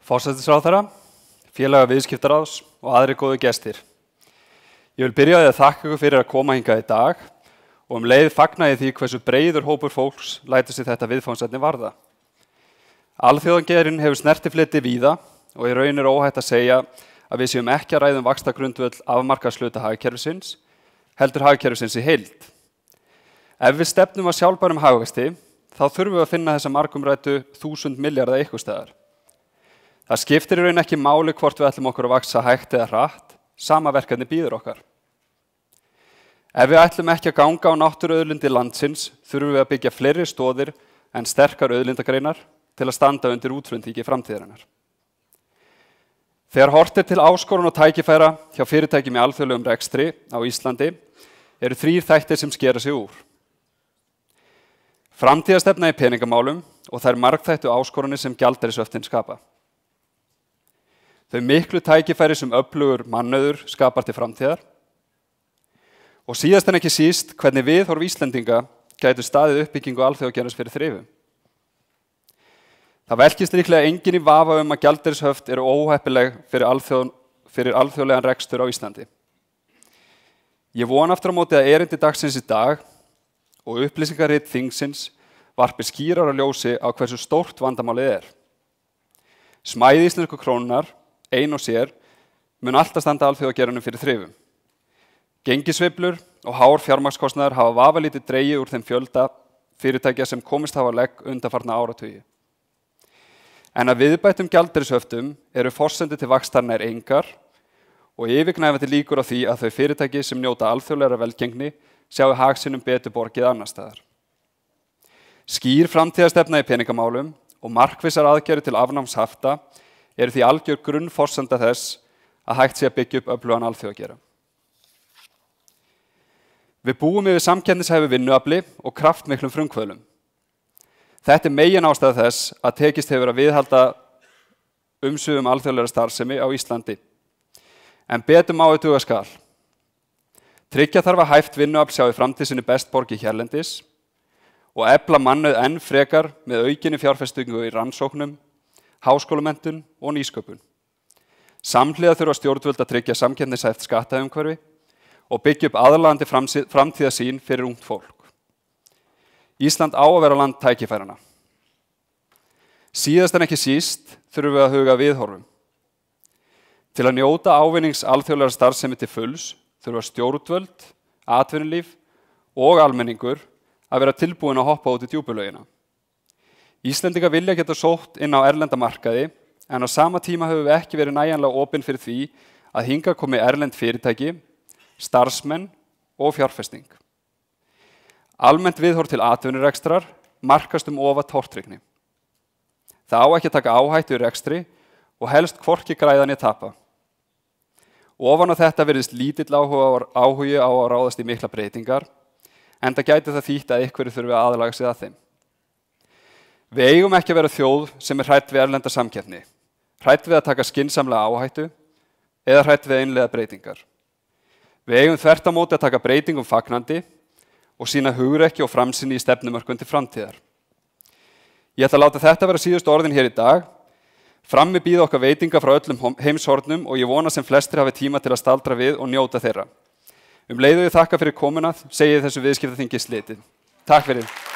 Forsætisráðherra, félaga viðskiptaráðs og aðrir góðu gestir. Ég vil byrja á því að þakka ykkur fyrir að koma hingað í dag og leið fagna ég því hversu breiður hópur fólks lætur sig þetta viðfangsefni varða. Alþjóðageirinn hefur snertifleti víða og í raun óhætt að segja að við séum ekki að ræða vaxtagrundvöll afmarkaðshluta hagkerfisins, heldur hagkerfisins í heild. Ef við stefnum að sjálfbærum hagvexti, þá þurfum við að finna þessa margumræddu 1000 milljarða einhvers staðar. Það skiptir í raun ekki máli hvort við ætlum okkur að vaxa hægt eða hratt, sama verkefni bíður okkar. Ef við ætlum ekki að ganga á náttúruauðlindir landsins, þurfum við að byggja fleiri stoðir en sterkar auðlindagreinar til að standa undir útflutningi framtíðarinnar. Þegar horft til áskorun og tækifæra hjá fyrirtækjum í alþjóðlegum rekstri á Íslandi eru 3 þættir sem skera sig úr. Framtíðarstefna í peningamálum og þær margþættu áskorunir sem gjaldeyrishöftin skapa. Þau miklu tækifæri sem öflugur mannauður skapar til framtíðar. Og síðast en ekki síst hvernig viðhorf Íslendinga gætu staðið uppbyggingu alþjóðageirans fyrir þrifum. Það velkist líklega enginn í vafa að gjaldeyrishöft eru óheppileg fyrir alþjóðlegan rekstur á Íslandi. Ég vona aftur á móti að erindi dagsins í dag og upplýsingarit þingsins varpi skýrara ljósi á hversu stórt vandamálið er. Smæði íslensku krónunnar, ein og sér, mun alltaf standa alþjóðageiranum fyrir þrifum. Gengisveiflur og hár fjármagnskostnaðar hafa vafalítið dregið úr þeim fjölda fyrirtækja sem komist hafa legg undanfarna áratugi. En að viðbættum gjaldeyrishöftum eru forsendur til vaxtarinnar engar og yfirgnæfandi líkur á því að þau fyrirtæki sem njóta alþjóðlegra velgengni sjáu hag sínum betur borgið annars staðar. Skýr framtíðarstefna í peningamálum og markvissar aðgerðir til afnáms hafta eru því algjör grunnforsenda þess að hægt sé að byggja upp öflugan alþjóðageira. Við búum yfir samkeppnishæfu vinnuafli og kraftmiklum frumkvöðlum. Þetta er meginástæða þess að tekist hefur að viðhalda umsvifum alþjóðlegra starfsemi á Íslandi. En betur má duga skal. Tryggja þarf að hæft vinnuafl sjái framtíð sinni best borgið hérlendis og efla mannauð enn frekar með aukinni fjárfestingu í rannsóknum, háskólamenntun og nýsköpun. Samhliða þurfa stjórnvöld að tryggja samkeppnishæft skattaumhverfi og byggja upp aðlaðandi framtíðarsýn fyrir ungt fólk. Ísland á að vera land tækifæranna. Síðast en ekki síst þurfum við að huga viðhorfum. Til að njóta ávinnings alþjóðlegra starfsemi til fulls þurfa stjórnvöld, atvinnulíf og almenningur að vera tilbúin að hoppa út í djúpulaugina. Íslendingar vilja geta sótt inn á erlenda markaði en á sama tíma höfum við ekki verið nægjanlega opin fyrir því að hingað komi erlend fyrirtæki, starfsmenn og fjárfesting. Almennt viðhorf til atvinnurekstrar markast ofa tortryggni. Það á ekki að taka áhættu í rekstri og helst hvorki græða né tapa. Ofan á þetta virðist lítill áhugi á að ráðast í mikla breytingar, enda gæti það þýtt að einhverju þurfi að aðlaga sig að þeim. Við eigum ekki að vera þjóð sem er hrædd við erlenda samkeppni, hrædd við að taka skynsamlega áhættu eða hrædd við einlega breytingar. Við eigum þvert á móti að taka breytingum fagnandi og sýna hugrekki og framsýni í stefnumörkun til framtíðar. Ég ætla að láta þetta vera síðustu orðin hér í dag. Frammi bíða okkar veitinga frá öllum heimshornum og ég vona sem flestir hafi tíma til að staldra við og njóta þeirra. Leið og ég þakka fyrir komuna, segi þessu viðskiptaþingi slitið. Takk fyrir.